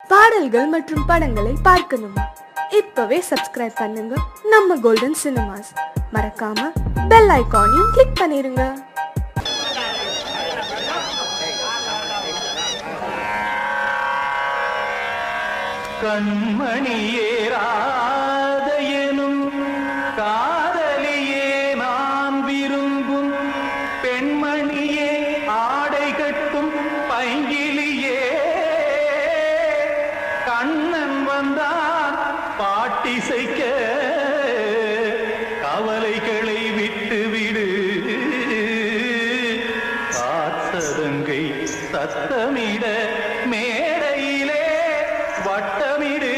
பாடல்கள் மற்றும் படங்களை பார்க்கணுமா? இப்பவே சப்ஸ்கிரைப் பண்ணுங்க நம்ம கோல்டன் சினிமாஸ். மறக்காம பெல் ஐகானையும் கிளிக் பண்ணிருங்க. கண்மணியே ராதையனும் காதலியே நான் விரும்பும் பெண்மணியே ஆடை கட்டும் பைங்கிலியே கண்ணன் வந்தான் பாட்டிசைக்க கவலைகளை விட்டுவிடு காத்ததங்கை சத்தமிட மேடையிலே வட்டமிடு.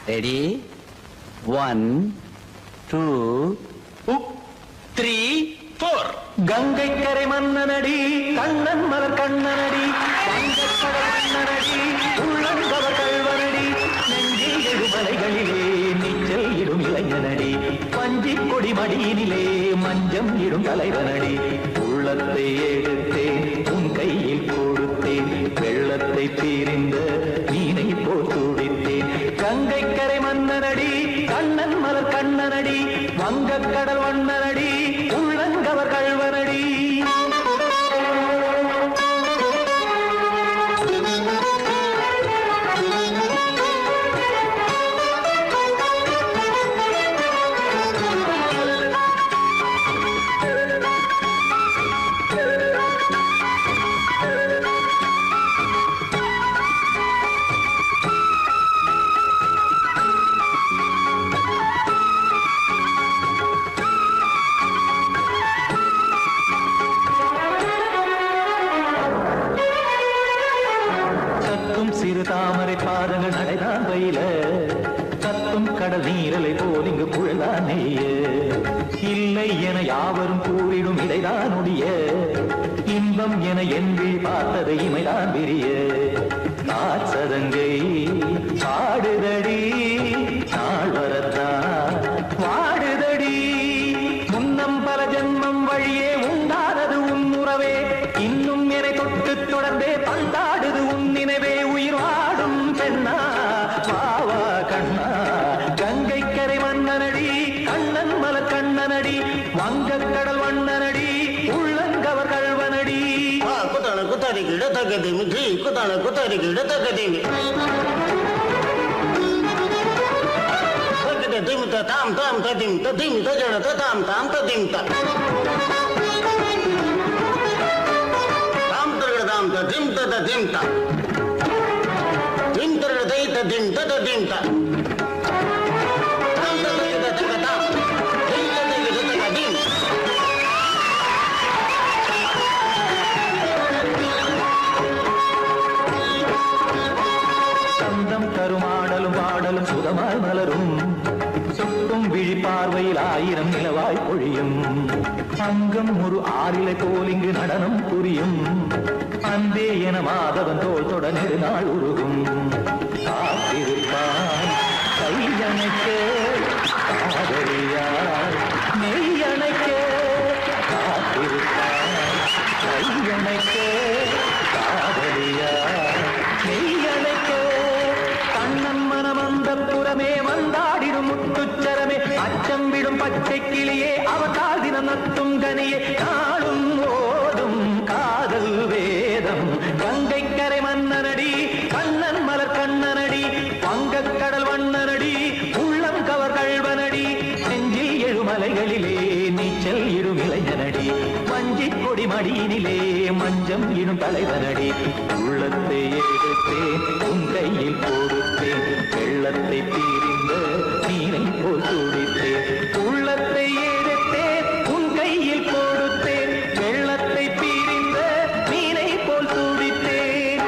ரெடி 1 2 3 4. கங்கை கரை மன்னனடி கண்ணன் மலர் கண்ணனடி வங்கக்கடல் மன்னனடி உள்ளங்கவர் கல்வனடி நெஞ்சில் எழுமலைகளிலே நீச்சல் இடும் இளைஞனடி பஞ்சி கொடி மடியினிலே மஞ்சம் இடும் தலைவனடி உள்ளத்தை எடுத்தேன் உன் கையில் கொடுத்தேன் வெள்ளத்தை தீரிந்த மீனை போல் துடித்தேன் கங்கை கரை மன்னனடி கண்ணன் மலர் கண்ணனடி வங்கக்கடல் வண்ணனடி உள்ளங்கவர் கல்வனடி. சிறு தாமரை பாதங்கள் நடைதான் பயில கத்தும் கடல் நீரலை போல் இங்கு புழலான் நெய்ய இல்லை என யாவரும் கூறிடும் இடைதான் உடைய இன்பம் என என்று பார்த்ததை இமைதான் விரிய காசதங்கை பாடுதடி நாள் வரத்தான் வாடுதடி முன்னம் பல ஜென்மம் வழியே உண்டானது உன் உறவே இன்னும் என்னை தொட்டு தொடர்ந்தே பந்தாடுது உன் நினைவே உயிர் வாடும் பெண்ணா வாவா கண்ணா கங்கை கரை மன்னனடி கண்ணன் மலர் கண்ணனடி வங்கக்கடல் வண்ணனடி உள்ளங்கவர் கல்வனடி. குத்தான குத்தாரி கிட தகதிமி ஜி குத்தான குத்தாரி கிட தகதிமி திமித தாம் தாம் ததிம் ததிம் தஜட தாம் தாம் ததிம் தாம் தரகட தாம் ததிம் ததிம் தாம் திம் தரகட தை ததிம் ததிம் தாம் தாம் தரகட தகதாம் திம் தரகட தகதிம். சந்தம் கருமாடலும் பாடலும் சுதமாய் மலரும் சுட்டும் விழி பார்வையில் ஆயிரம் நிலவாய் பொழியும் அங்கம் ஒரு ஆறிலை போல் இங்கு நடனம் புரியும் அந்தே என மாதவன் தோல் தொட நெடுநாள் உருகும் காத்திருப்பான் கையணைக்க காதலியார் நெய்யணைக்க காத்திருப்பான் கையணைக்க காதலியார் நெய்யணைக்க கண்ணன் மனமந்த புறமே வந்தாடிடும் முத்துச்சரமே அச்சம் விடும் பச்சை கிளியே அவதால் தினம் நத்தும் கனியே நாளும் ஓதும் காதல் வேதம் கங்கை கரை மன்னனடி கண்ணன் மலர் கண்ணனடி வங்கக்கடல் வண்ணனடி உள்ளம் கவர் கல்வனடி நெஞ்சில் எழுமலைகளிலே நீச்சல் இடும் இளைஞனடி வஞ்சி கொடி மடியினிலே மஞ்சம் இடும் தலைவனடி உள்ளத்தை எடுத்தேன் உன் கையில் கொடுத்தேன் வெள்ளத்தை தீரிந்த மீனை போல் துடித்தேன் உள்ளத்தை எடுத்தேன் உன் கையில் கொடுத்தேன் வெள்ளத்தை தீரிந்த மீனை போல் துடித்தேன்.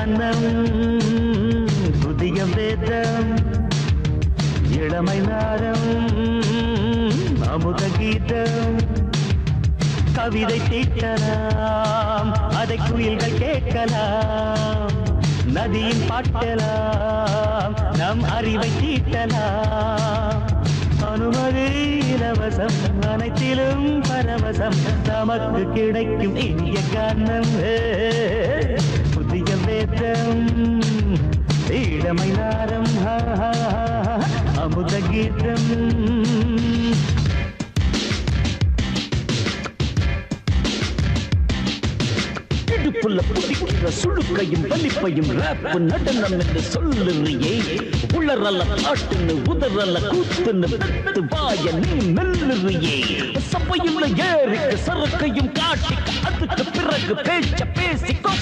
கானம் புதிய வேதம் இளமை நாரம் அமுத கீதம் கவிதை தீட்டலாம் அதை குயில்கள் கேட்கலாம் நதியின் பாட்டலாம் நம் அறிவை தீட்டலாம் அனுமதி இலவசம் அனைத்திலும் பரவசம் நமக்கு கிடைக்கும் இனிய கானம் புதிய வேதம் இளமை நாரம் அமுத கீதம் இடுப்புள்ள புதிக்கிற சுழுக்கையும் வலிப்பையும் ராப்பு நடனம் என்று சொல்லுறியே உளரல்ல காட்டுன்னு உதறல்ல கூத்துன்னு பெத்து வாய நீ மெல்லுறியே சபையுள்ள ஏறிக்கு சரக்கையும் காட்டிக்க அதுக்கு பிறகு பேச்ச பேசிக்கோ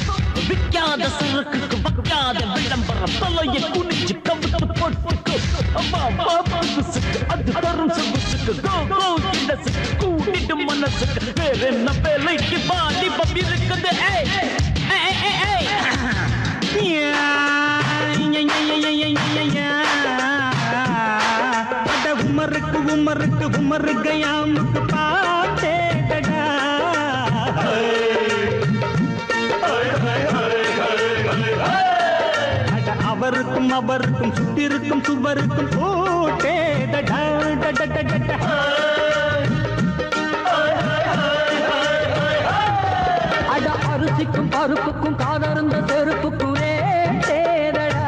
விற்காத சரக்குக்கு வைக்காத விளம்பரம் தலையை குனிஞ்சு கவிட்டு போட்டுக்கோ அம்மா பாபுசுக்கு அது தரும் சொகுசுக்கு கோ கோ இண்டசுக்கு கூட்டிட்டு மனசுக்கு வேற என்ன வேலைக்கு வாலிபம் இருக்குது உமருக்கு உமருக்கு உமருக்கு யாமுக்கு பாட்டேடா அவருக்கும் அவருக்கும் சுட்டிருக்கும் சுவருக்கும் போட்டேடா அரிசிக்கும் பருப்புக்கும் காதருந்த செருப்புக்கும் தேடடா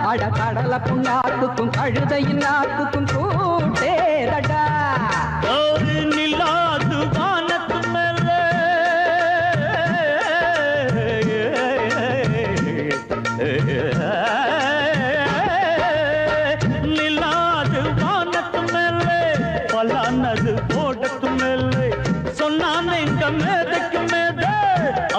அட கடலக்கும் நாட்டுக்கும் கழுதையின் நாட்டுக்கும் கூட்டேடா நிலாது வானத்து மேல நிலாது வானத்து மேல பலானது போடத்து மேல சொன்னான் எங்க மேதைக்கு மேத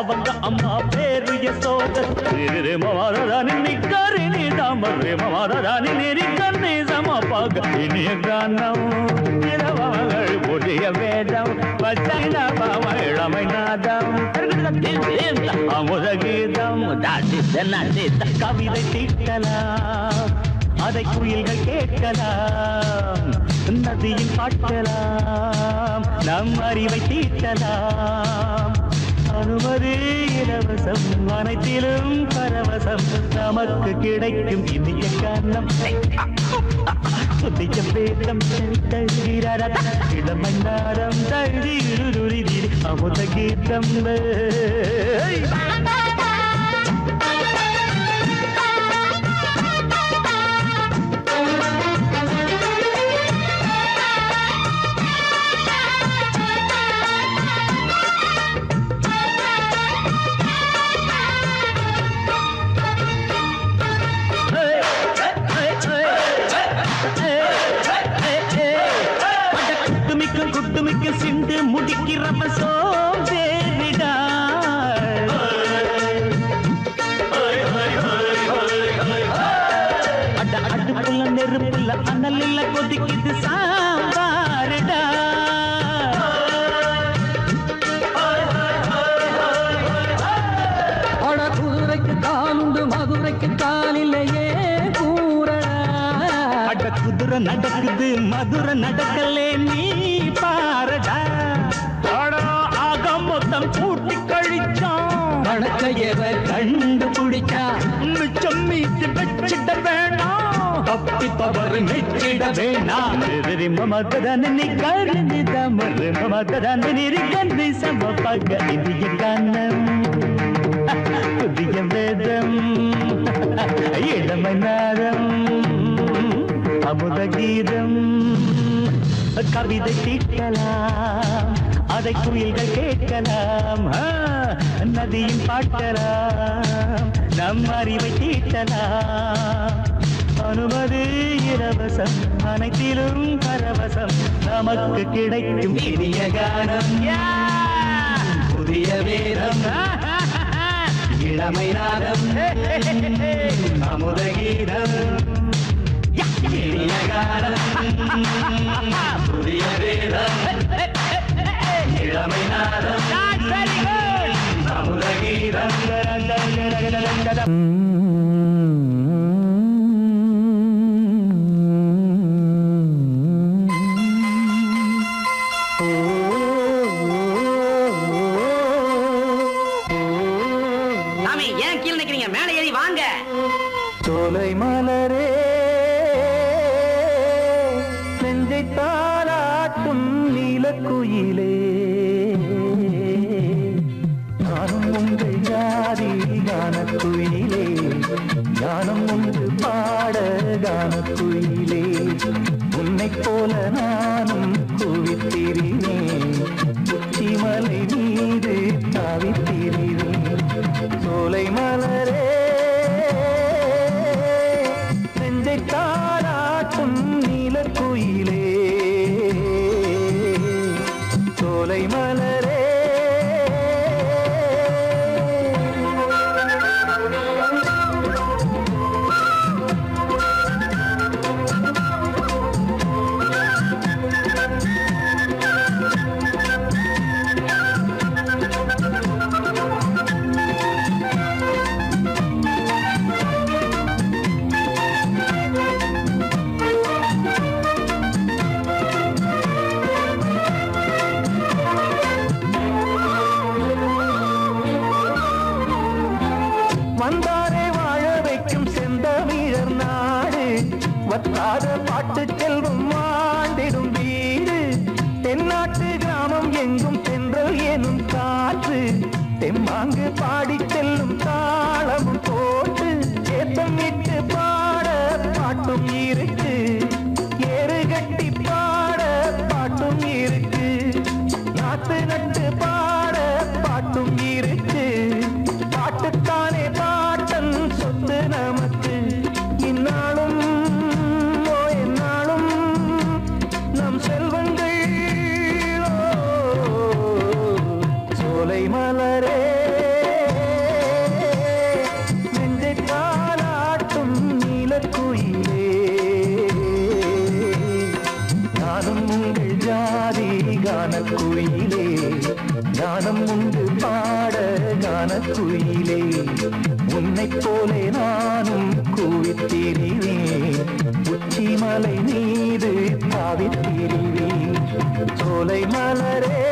அவங்க அம்மா பேரு யசோதரே மவாராணி நிக்கரிணி தாமரே மவாராணி நெறி கண்ணே சமபாக இனிய கானம் இரவங்கள் புதிய வேதம் பச்சைன இளமை நாதம் அமுத கீதம் கவிதை தீட்டலாம் அதை குயில்கள் கேட்கலாம் நதியில் பாட்டலாம் நம் அறிவை தீட்டலாம் அனுமதி இலவசம் அனைத்திலும் பரவசம் நமக்கு கிடைக்கும் இனிய கானம் புதிய வேதம் இளமை நாரம் தழுதி அமுத கீதம் குட்டுமிக்க சிந்து முடிக்கிறப்ப சோம்பேறிடா அடுப்புள்ள நெருப்புள்ள அனல் இல்ல கொதிக்குது சாம்பாருடா அட குதிரைக்கு காலுண்டு மதுரைக்கு காலில்லையே கூறடா அட குதிரை நடக்குது மதுரை நடக்கலே நீ பாரடா ஆக மொத்தம் கூட்டி கழிச்சான் கணக்கையவ கண்டுபிடிச்சா மிச்சம் மீட்டு வச்சிட வேணாம் தப்பி தவறு மெச்சிட வேணாம் மமதன் நீ கருதி தமறு மமதன் நிரிகந்தி சமபக இந்திய கானம் புதிய வேதம் இளமை நாரம் அமுத கீதம் கவிதை தீட்டலாம் அதை குயில்கள் கேட்கலாம் நதியின் பாட்டலாம் நம் அறிவை தீட்டலாம் அனுமதி இலவசம் அனைத்திலும் பரவசம் நமக்கு கிடைக்கும் இனிய கானம் புதிய வேதம் இளமை நாதம் அமுத கீதம் இனிய கானம் புதிய வேதம் இளமை நாதம் அமுத கீதம் சாமி ஏன் கீழே நிக்கிறீங்க? மேலே ஏறி வாங்க. சோலை மலரே நெஞ்சை தாளாட்டும் நீலக்குயிலே நானும் உங்கள் ஜாதி கானக்குயிலே ஞானம் ஒன்று பாட கானக்குயிலே உன்னை போல நானும் குவித்திரினேன் உச்சிமலை மீது தாவித்திரினேன் சோலை மலரே நெஞ்சை தாளாட்டும் நீலக்குயிலே சோலை மலரே வந்தாரே வாழ வைக்கும் செந்தமிழர் நாடு வத்தாத பாட்டு செல்வம் வாழ்ந்திடும் வீடு தென்னாட்டு கிராமம் எங்கும் சென்றல் எனும் காற்று தெம்மாங்கு பாடி செல்லும் தாளமும் போட்டு ஏத்தம் விட்டு பாட பாட்டும் இருக்கு ஏறு கட்டி பாட பாட்டும் இருக்கு நாத்து நட்டு பாட பாட்டும் இருக்கு பாட்டுத்தானே பாட்டன் சொத்து நமக்கு இந்நாளும் எந்நாளும் நம் செல்வங்கள் சோலை மலரே நெஞ்சை தாளாட்டும் நீலக்குயிலே நானும் உங்கள் ஜாதி கானக்குயிலே ஞானம் உண்டு பாட கானக்குயிலே உன்னை போலே நானும் கூவித்திரிவேன் உச்சிமலை மீது தாவித்திரிவேன் சோலை மலரே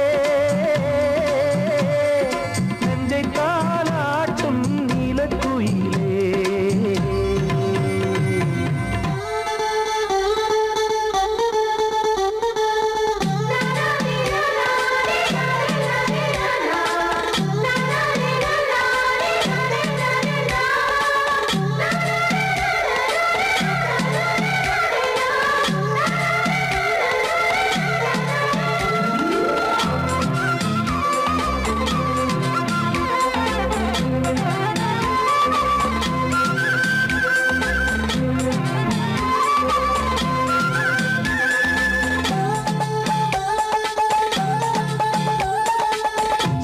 நெஞ்சை தாளாட்டும் நீலக்குயிலே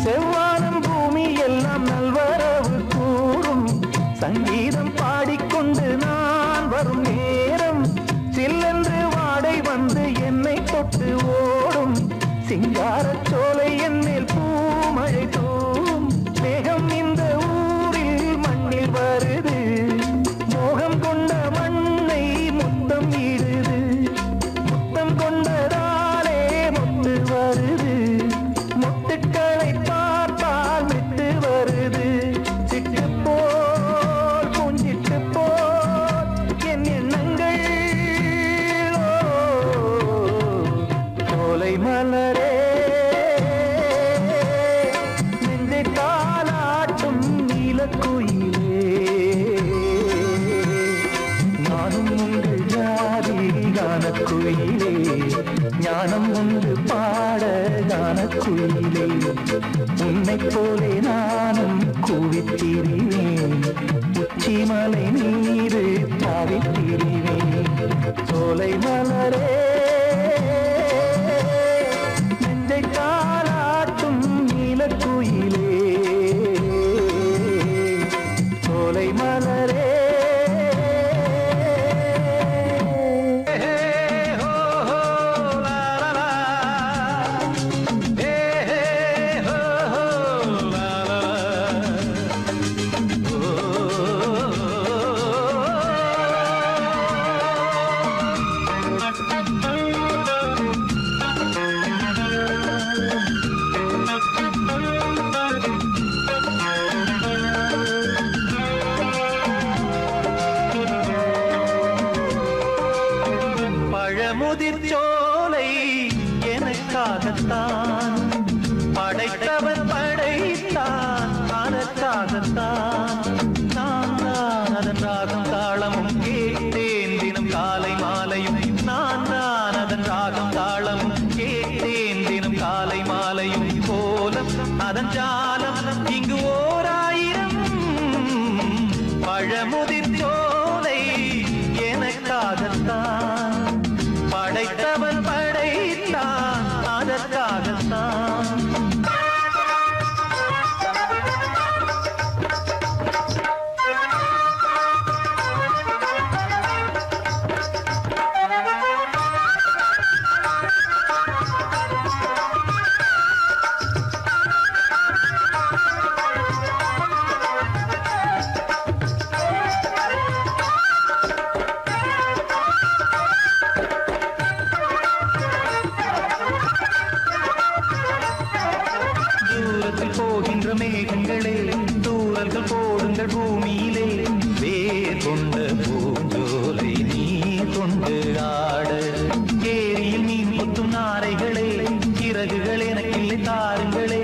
செவ்வானம் பூமி எல்லாம் நல்வரவு கூறும் சங்கீதம் பாடிக்கொண்டு நான் வரும் நேரம் சில்லென்று வாடை வந்து என்னை தொட்டு ஓடும் சிங்காரச் சோலை என் மேல் பூமழை தூவும் மேகம் இந்த ஊரில் மண்ணில் வருது மோகம் கொண்ட மண்ணை முத்தம் இடுது முத்தம் கொண்டதாலே முத்து வருது முத்துக்களை பார்த்தால் விட்டு வருது சிட்டு போல் பூஞ்சிட்டு போல் என் எண்ணங்கள் சோலை மலரே நெஞ்சை தாளாட்டும் நீலக்குயிலே நானும் உங்கள் ஜாதி கானக்குயிலே ஞானம் உண்டு பாட கானக்குயிலே உன்னை போலே நானும் கூவித்திரிவேன் உச்சிமலை மீது தாவித்திரிவேன் சோலை மலரே நெஞ்சை தாளாட்டும் நீலக்குயிலே சோலை மலரே Oh எனக்காகத்தான் படைத்தவன் படைத்தான் அதற்காகத்தான் நான் தான் அதன் ராகம் தாளமும் கேட்டேன் தினம் காலை மாலையும் நான் தான் அதன் ராகம் தாளமும் கேட்டேன் தினம் காலை மாலையும் கோலம் அதன் ஜாலம் இங்கு ஓர் ஆயிரம் பழமுதிர் சோலை எனக்காகத்தான் படைத்தவன் படைத்தான் அதற்காகத்தான் போகின்ற மேகங்களே தூரல்கள் போடுங்கள் பூமியிலே வேர் கொண்ட பூஞ்சோலை நீ கொண்டு ஆட ஏரியில் மீன் முத்தும் நாரைகளே இறகுகள் எனக்கில்லை தாருங்களே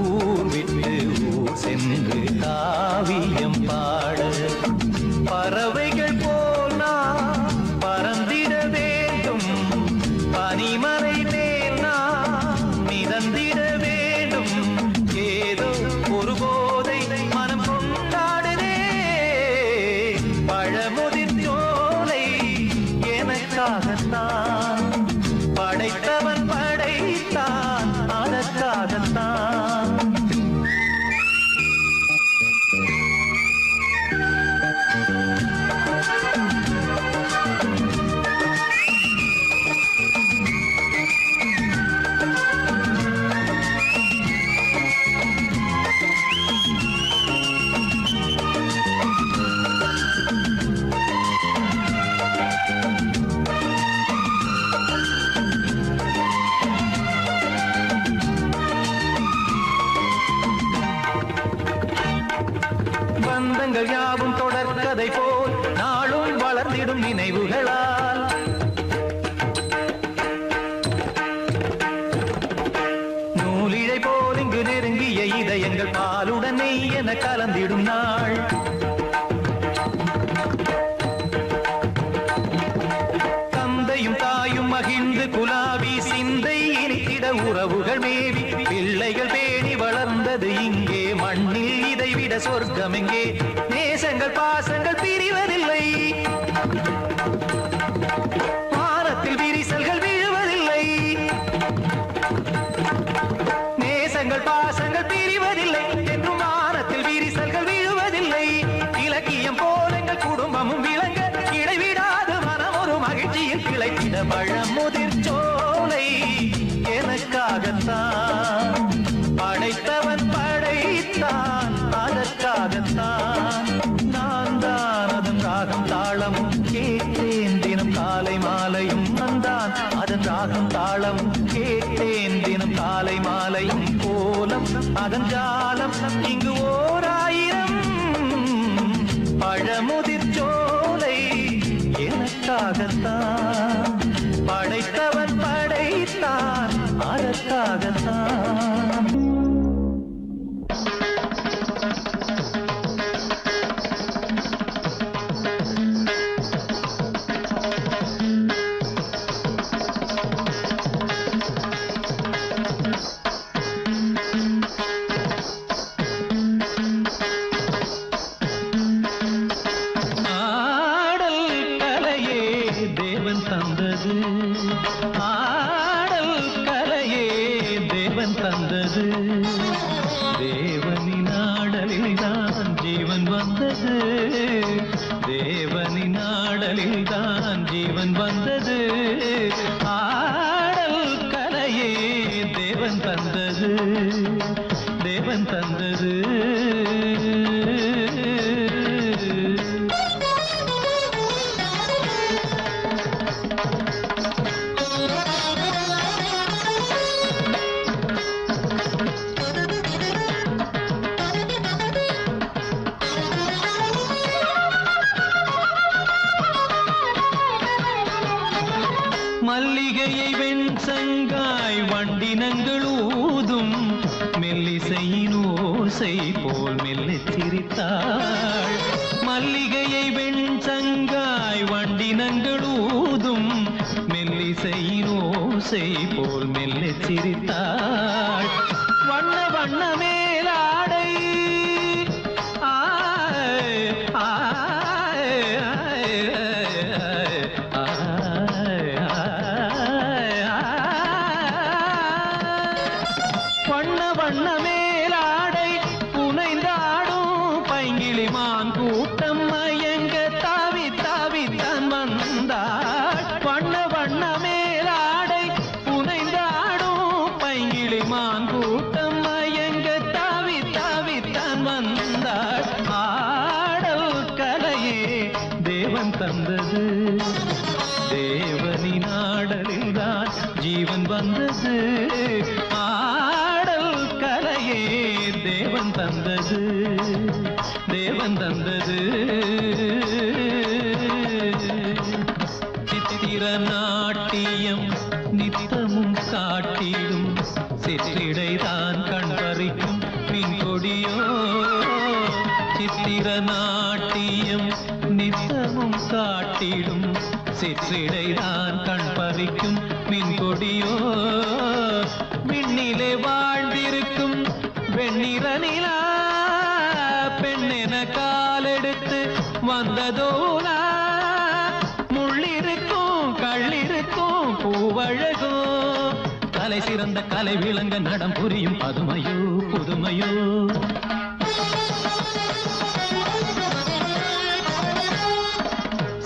ஊர் விட்டு ஊர் சென்று காவியம் பாட பறவைகள் போல் நான் பறந்திட வேண்டும் பனிமலை மேல் நான் மிதந்திட வேண்டும் ஏதோ ஒரு போதை மனம் கொண்டாடுதே பழமுதிர் சோலை எனக்காகத்தான் படைத்தவன் படைத்தான் அதற்காகத்தான் பந்தங்கள் யாவும் தொடர்கதை போல் நாளும் வளர்ந்திடும் நினைவுகளால் நூலிழை போல் இங்கு நெருங்கிய இதயங்கள் பாலுடனே என கலந்திடும் நாள் தந்தையும் தாயும் மகிழ்ந்து குலாவி சிந்தை இனித்திட உறவுகள் மேவி பிள்ளைகள் பேணி வளர்ந்தது இங்கே மண்ணில் இதைவிட சொர்க்கம் எங்கே நேசங்கள் பாசங்கள் பிரிவதில்லை வானத்தில் விரிசல்கள் விழுவதில்லை நேசங்கள் பாசங்கள் பிரிவதில்லை என்றும் வானத்தில் விரிசல்கள் விழுவதில்லை இலக்கியம் போல எங்கள் குடும்பமும் விளங்க இடைவிடாது மனம் ஒரு மகிழ்ச்சியில் கிளைத்திட பழமுதிர் சோலை எனக்காகத்தான் படைத்தவன் படைத்தான் அதற்காகத்தான் நான் தான் அதன் ராகம் தாளமும் கேட்டேன் தினம் காலை மாலையும் நான் அதன் ராகம் தாளமும் கேட்டேன் தினம் காலை மாலையும் கோலம் அதன் ஜாலம் இங்கு ஓர் ஆயிரம் பழமுதிர் சோலை எனக்காகத்தான் படைத்தவன் படைத்தான் அதற்காகத்தான் ஆடல் கலையே தேவன் தந்தது தேவனின் ஆடலில் தான் ஜீவன் வந்தது தேவனின் ஆடலில் தான் ஜீவன் வந்தது ஆடல் கலையே தேவன் தந்தது தேவன் தந்தது மல்லிகையை வெண்சங்காய் வண்டினங்கள் ஊதும் மெல்லிசையின் ஓசை போல் மெல்லச் சிரித்தாள். மல்லிகையை வெண்சங்காய் வண்டினங்கள் ஊதும் மெல்லிசையின் ஓசை போல் மெல்லச் சிரித்தாள். வண்ண வண்ண மேலாடை வண்ண வண்ண மேலாடை புனைந்தாடும் பைங்கிளிமான் கூட்டம் மயங்க தாவி தாவி தான் வந்தாள். வண்ண வண்ண மேலாடை புனைந்தாடும் பைங்கிளிமான் கூட்டம் மயங்க தாவி தாவி தான் வந்தாள். ஆடல் கலையே தேவன் தந்தது, தேவனின் ஆடலில்தான் ஜீவன் வந்தது. ஆடல் கலையே தேவன் தந்தது, தேவன் தந்தது. சித்திர நாட்டியம் நித்தமும் காட்டிடும் சிற்றிடைதான் கண்பறிக்கும் மின் கொடியோ. சித்திர நாட்டியம் நித்தமும் காட்டிடும் சிற்றிடைதான் கண்பறிக்கும் மின் கொடியோ. மின்னிலே வாழ்ந்திருக்கும் வெண்ணிற நிலா பெண்ணென காலெடுத்து வந்ததோலா. முள்ளிருக்கும் கள்ளிருக்கும் பூவழகோ, கலை சிறந்த கலை விளங்க நடம் புரியும் பதுமையோ புதுமையோ.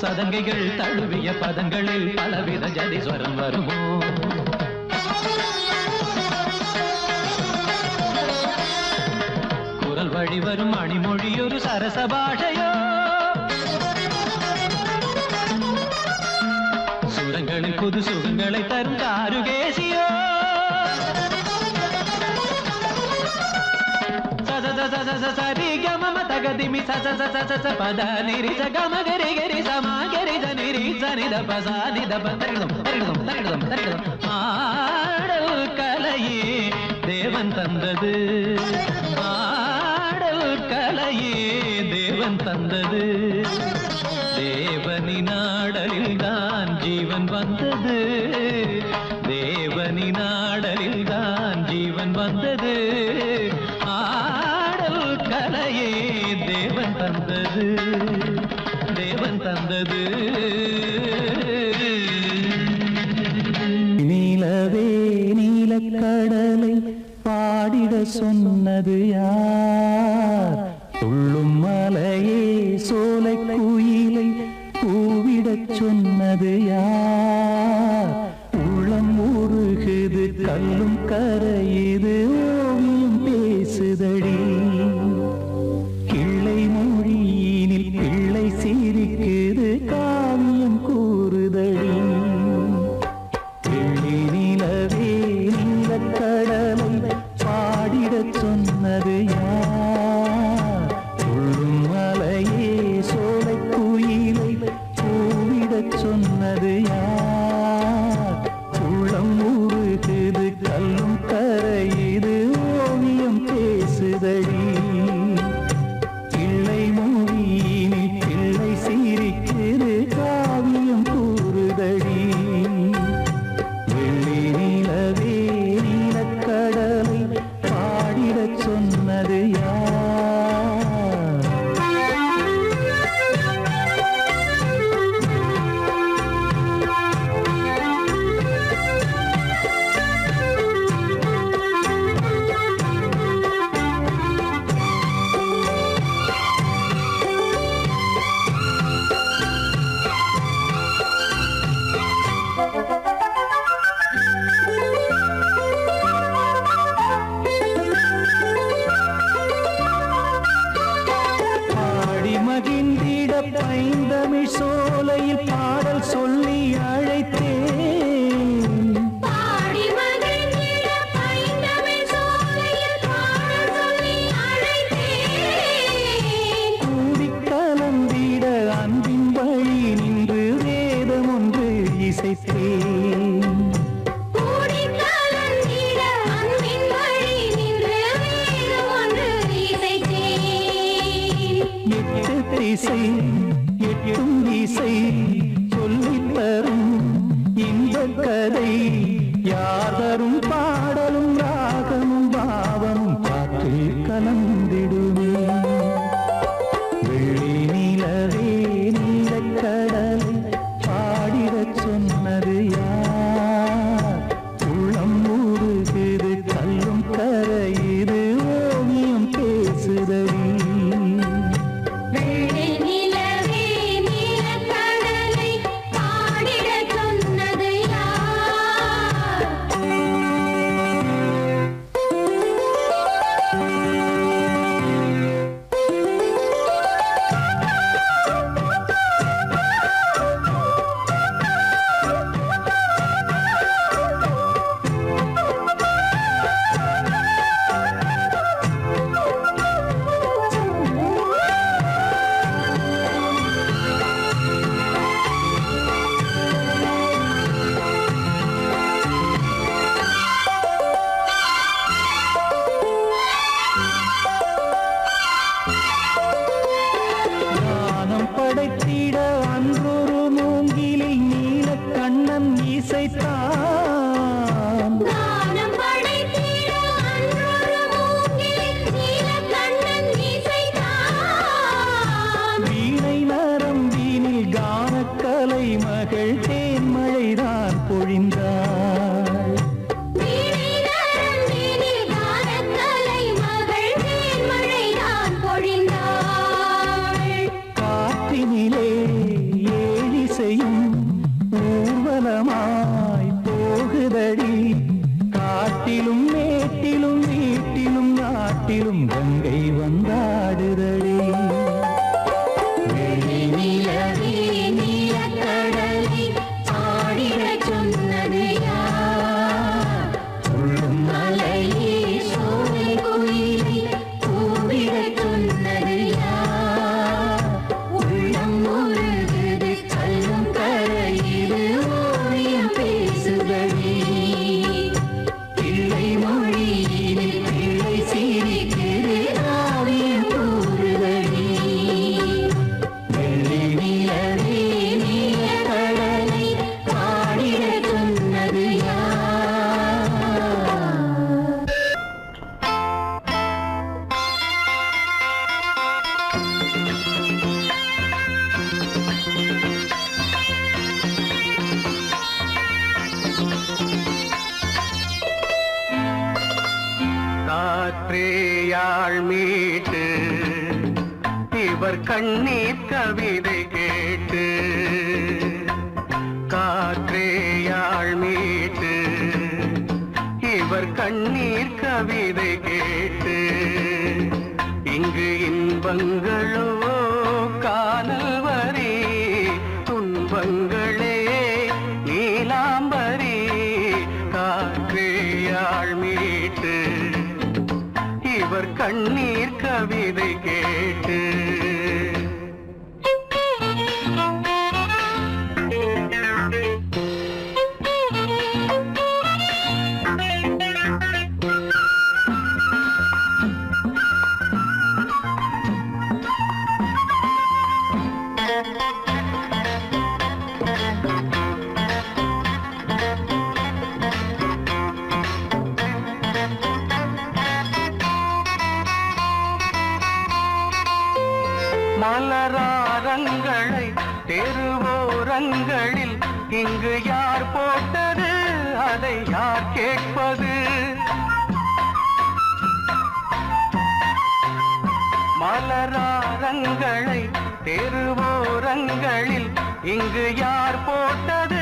சதங்கைகள் தழுவிய பதங்களில் பலவித ஜதிஸ்வரம் வருமோ. குரல் வழி வரும் அணிமொழியொரு சரச பாஷையோ. சுரங்களில் புது சுகங்களை தரும் தாருகேசியோ. சரி கம தகதிமி ச பத நிரி ச கம கரி கரி சமா கரி த நிரி சனித பசானித பதரிடம் தரிடம் தரிடம் தரிடம். ஆடல் கலையே தேவன் தந்தது, ஆடல் கலையே தேவன் தந்தது. தேவனின் ஆடலில் தான் ஜீவன் வந்தது, தேவனின் ஆடலில் தான் ஜீவன் வந்தது. ஆடல் கலையே தேவன் தந்தது, தேவன் தந்தது. நிலவே நீலக்கடலை பாடிட சொன்னது யார்? துள்ளும் மலையே சோலை குயிலை பூவிடச் சொன்னது யார்? உள்ளம் உருகுது கல்லும் கரையுது ஓவியம் பேசுதடி. கிள்ளை மொழியினில் பிள்ளை சிரிக்குது காவியம் கூறுதடி. வெள்ளி நிலவே நீலக்கடலை பாடிடச் சொன்னது யார்? துள்ளும் மலையே சோலை குயிலை பூவிடச் சொன்னது யார்? திசை எட்டும் திசை சொல்லித் தரும் இந்த கதை யாதரும் பாடலும் ராகமும் பாவமும் காற்றில் கலந்திடுமே. வெள்ளி நிலவே நீலக்கடலை பாடிடச் சொன்னது யார்? உள்ளம் ஊறுகிறது கல்லும் கரையுது ஓவியம் பேசுதடி. படைத்திட அன்றொரு மூங்கிலில் நீலக்கண்ணன் இசைத்தான். வீணை நரம்பினில் கானக்கலை மகள் தேன்மழைதான் பொழிந்தாள். காற்றினிலே ஏழிசையும் ஊர்வலமாய் போகுதடி. காட்டிலும் மேட்டிலும் வீட்டிலும் நாட்டிலும் கங்கை வந்தாடுதடி. வெள்ளி நிலவே நீலக்கடலை பாடிடச் சொன்னது யார்? துள்ளும் மலையே சோலை குயிலை கூவிடச் சொன்னது யார்? உள்ளம் உருகுது கல்லும் கரையுது ஓவியம் பேசுதடி. பிள்ளை மொழியினில் பிள்ளை சிரிக்குது ஓவியம் கூறுதடி. வெள்ளி நிலவே நீலக்கடலை பாடிடச் சொன்னது யார்? காற்றேயாழ் மீட்டு இவர் கண்ணீர் கவிதை கேட்டு. காற்றேயாழ் மீட்டு இவர் கண்ணீர் கவிதை கேட்டு. இங்கு இன்பங்களோ காணல் வரி துன்பங்களே நீலாம்பரி. காற்றேயாழ் மீட்டு இவர் கண்ணீர் கவிதை கேட்டு. மலராரங்களை தெருவோரங்களில் இங்கு யார் போட்டது அதை யார் கேட்பது? மலராரங்களை தெருவோரங்களில் இங்கு யார் போட்டது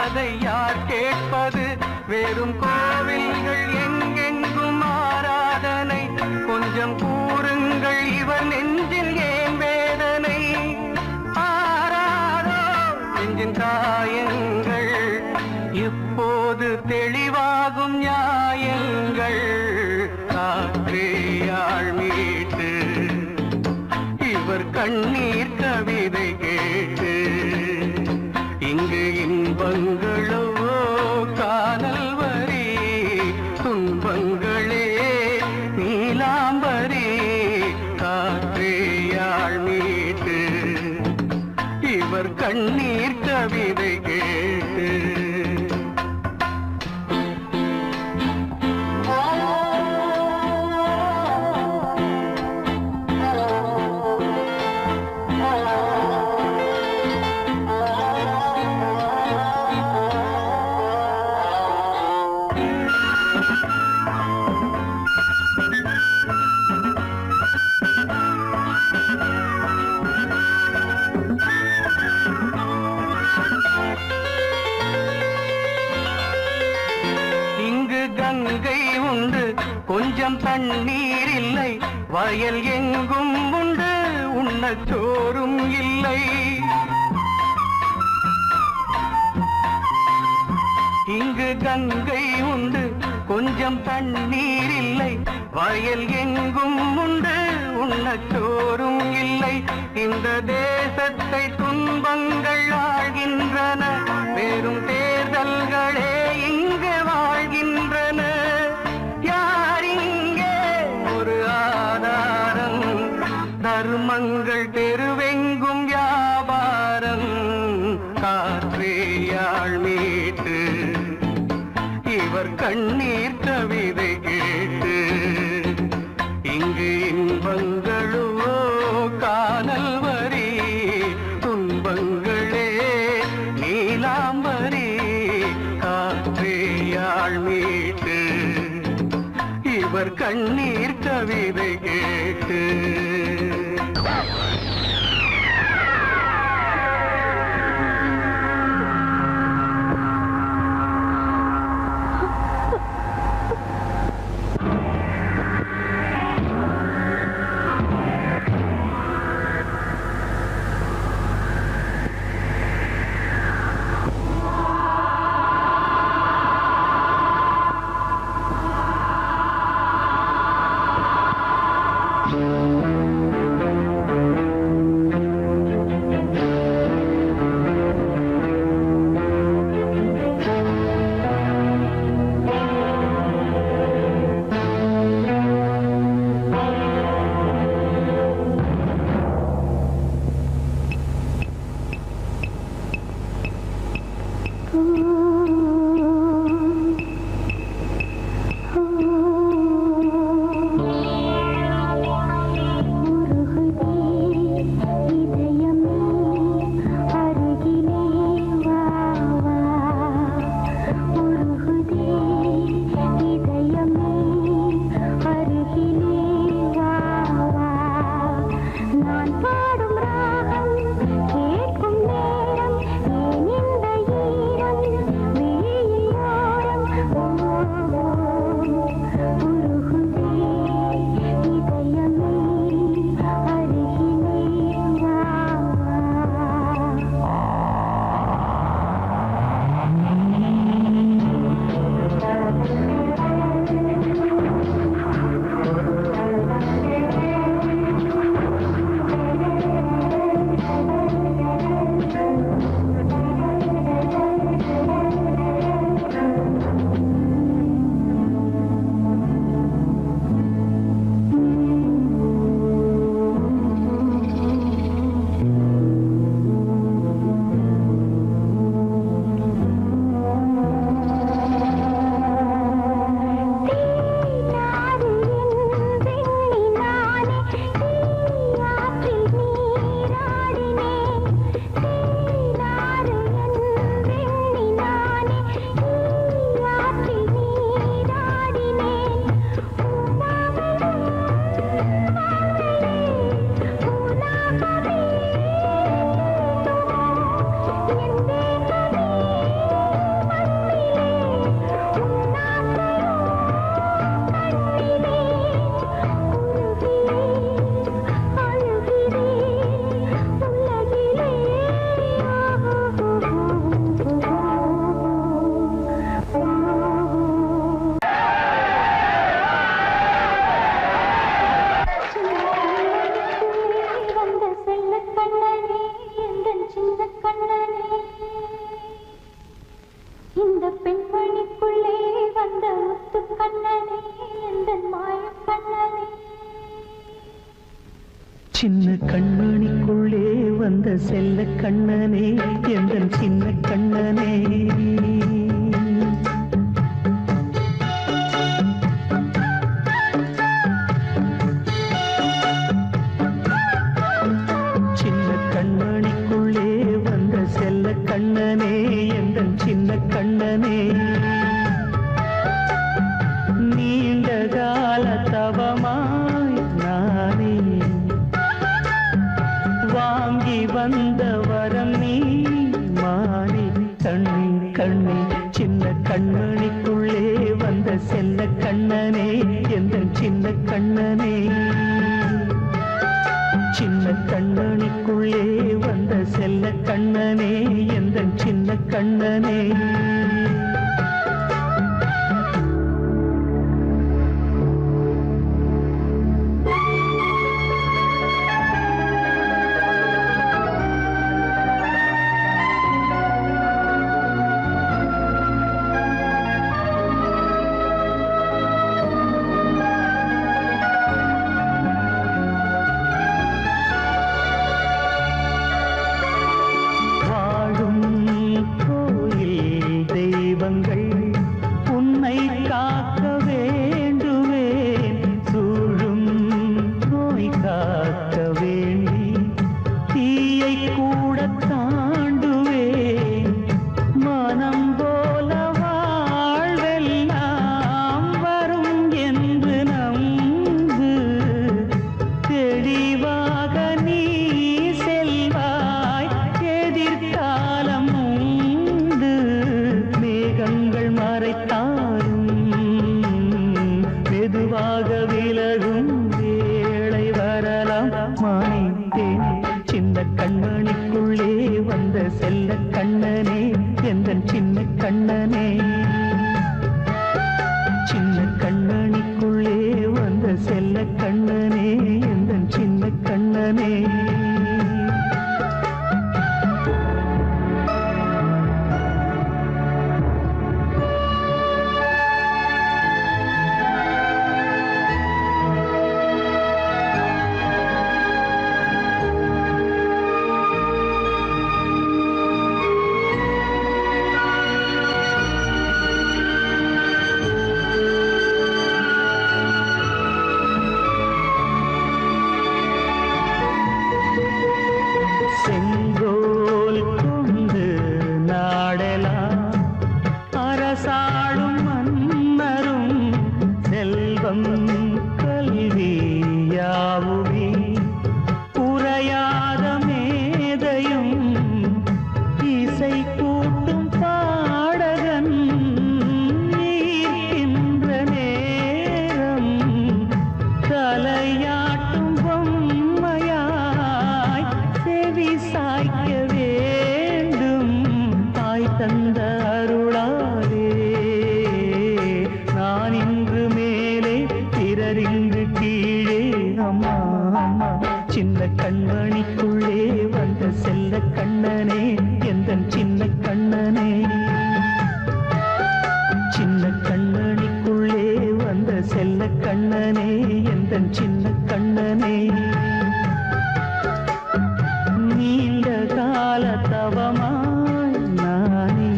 அதை யார் கேட்பது? வெறும் கோவில்கள் எங்கெங்கும் ஆராதனை. கொஞ்சம் கூறுங்கள் இவர் நெஞ்சில் ஏன் வேதனை? ஆராதோ நெஞ்சின் காயங்கள் எப்போது தெளிவாகும் நியாயங்கள்? காற்றேயாழ் மீட்டு இவர் கண்ணீர் கவிதை கேட்டு. இங்கு இன்பங்களோ காணல் வரி துன்பங்களே நீலாம்பரி. காற்றேயாழ் மீட்டு கங்கை உண்டு கொஞ்சம் தண்ணீர் இல்லை வயல் எங்கும் உண்டு உண்ணச்சோறும் இல்லை இங்கு கங்கை உண்டு கொஞ்சம் தண்ணீர் இல்லை வயல் எங்கும் உண்டு உண்ணச்சோறும் இல்லை இந்த தேசத்தை துன்பங்கள் ஆழ்கின்றன வெறும் தேர்தல்களே இங்கு வாழ்கின்றன யார் இங்கே ஒரு ஆதாரம் தர்மங்கள் தெருவெங்கும் வியாபாரம் காற்றேயாழ் மீட்டு இவர் கண்ணீர் கவிதை கேட்டு இங்கு இன்பங்களோ காணல் வரி துன்பங்களே நீலாம்பரி காற்றேயாழ் மீட்டு இவர் கண்ணீர் கவிதை கேட்டு சின்ன கண்மணிக்குள்ளே வந்த செல்ல கண்ணனே எந்தன் சின்ன கண்ணனே சின்ன கண்மணிக்குள்ளே வந்த செல்ல கண்ணனே எந்தன் சின்ன கண்ணனே காக்க வேண்டுவேன் சூழும் நோய் காக்க வேண்டி தீயை கூட தாண்டுவேன் மனம் போல வாழ்வெல்லாம் வரும் என்று நம்பு தெளிவாக நீ செல்வாய் எதிர்காலம் உண்டு மேகங்கள் மறைத்தாலும் மெதுவாக விலகும் வேளை வரலாம் மானித்தேன் சின்ன கண்மணிக்குள்ளே வந்த செல்ல கண்ணனே எந்தன் சின்ன கண்ணனே சின்ன கண்ணனிக்குள்ளே வந்த செல்ல கண்ணனே எந்தன் சின்ன கண்ணனே செங்கோல் கொண்டு நாடலாம் அரசாளும் மன்னரும் செல்வம் கல்வி யாவுமே குறையாத மேதையும் இசை கூட்டும் பாடகன் ஈர்க்கின்ற நேரம் தலையாட்டும் பொம்மையாய் செவி சாய்க்க வேண்டும் தாய் தந்த அருளாலே நான் இன்று மேலே பிறர் இன்று கீழே அம்மா அம்மா சின்ன கண்மணிக்குள்ளே வந்த செல்ல கண்ணனே எந்தன் சின்ன கண்ணனே சின்ன கண்ணனிக்குள்ளே வந்த செல்ல கண்ணனே எந்தன் சின்ன கண்ணனே நீண்ட கால தவமாய் நானே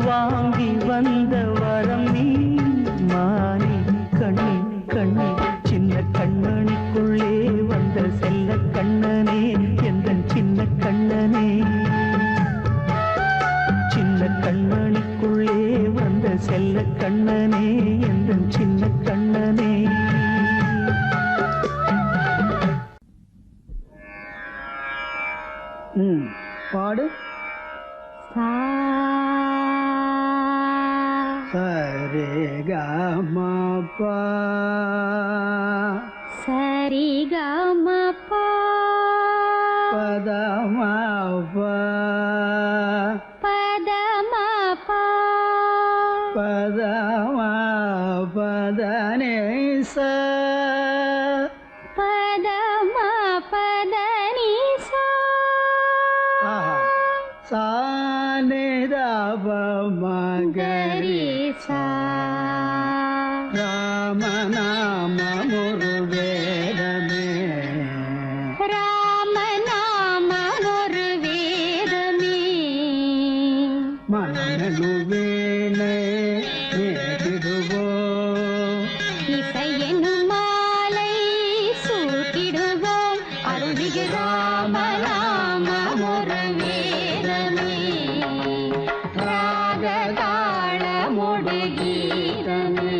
வாங்கி வந்த வரம் நீ மானே கண்ணே கண்ணே சின்ன கண்ணனிக்குள்ளே வந்த செல்ல கண்ணனே எந்தன் சின்ன கண்ணனே சின்ன கண்ணனிக்குள்ளே வந்த செல்ல கண்ணனே எந்தன் சின்ன கண்ணனே பாடு சரே கமபா சரி கமபா பதமபா பதமபா பதமபதனேச பதமபதனிசா சானிதப மகரிசா ராமநாம முருவேதமே ராமநாம ஒரு வேதமே மனநலுவேனே நேரிடுவோ இசையெனும் மாலை சூட்டிடுவோம் அருள்மிகு ராமநாம ஒரு வேதமே ராகதாளமொடு கீதமே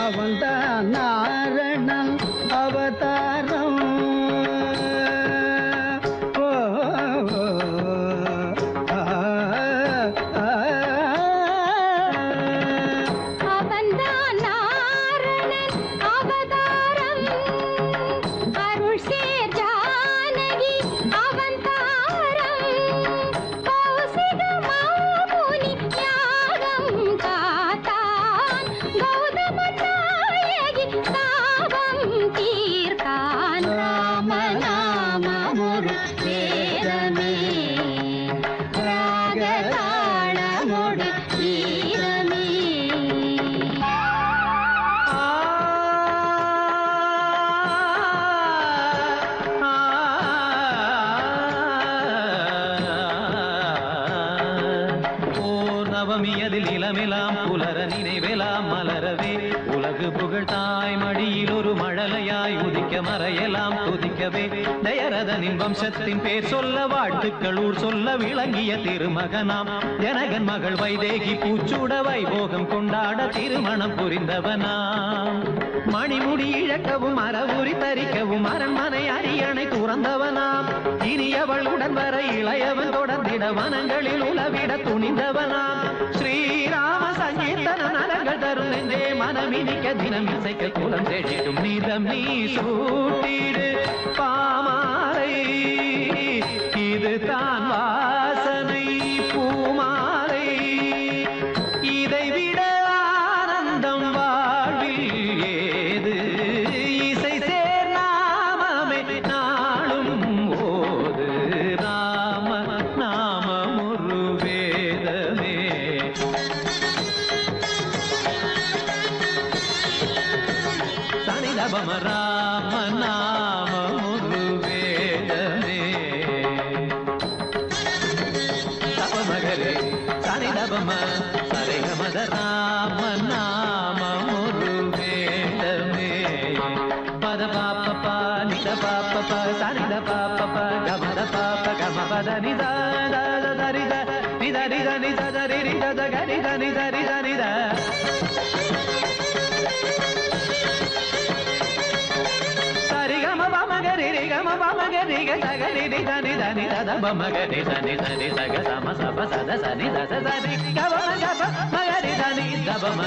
அவன்தான் நாரணன் அவதாரம் ஓ, மடியதில் இளமெலாம் புலர நினைவெலாம் மலரவே உலகு புகழ் தாய் மடியில் ஒரு மழலையாய் உதிக்க மறையெல்லாம் துதிக்கவே தயரதனின் வம்சத்தின் பேர் சொல்ல வாழ்த்துக்கள் ஊர் சொல்ல விளங்கிய திருமகனாம் ஜனகன் மகள் வைதேகி பூச்சூட வைபோகம் கொண்டாட திருமணம் புரிந்தவனாம் மணிமுடி இழக்கவும் அறவுரி தரிக்கவும் அரண்மனை அரியணை துறந்தவனாம் இனியவள் உடன் வர இளையவன் தொடர்ந்திட வனங்களில் உலவிட துணிந்தவனாம் ஸ்ரீராம சங்கீர்த்தன நலங்கள் தரும் நெஞ்சே மனமினிக்க தினம் இசைக்க குலம் தேடிடும் நீதம் நீ சூட்டிடு பாமாலை இது தான் வாசனை பூமாலை இதை விட ஆனந்தம் வாழ்வில் ஏது இசை சேர் நாமமே நாளும் ஓது ராம நாமம் ஒரு வேதமே சனிதபம ராம நாமம் ஒரு வேதமே தபமகரே சனிதபம சரிகமத ராம நாமம் ஒரு வேதமே பத பாப்ப நித பாப்ப சனித பாப்ப கமத பாப்ப கம பத நித தரித நித நித நித தரி நித கரித நித நித நித சரிகம பமகரி ரிகம பமகரி கசகரி நித நித நித பமகரி சனி சனி சக சம சப சத சனி தச சரி கபம கப மகரி சனி தபம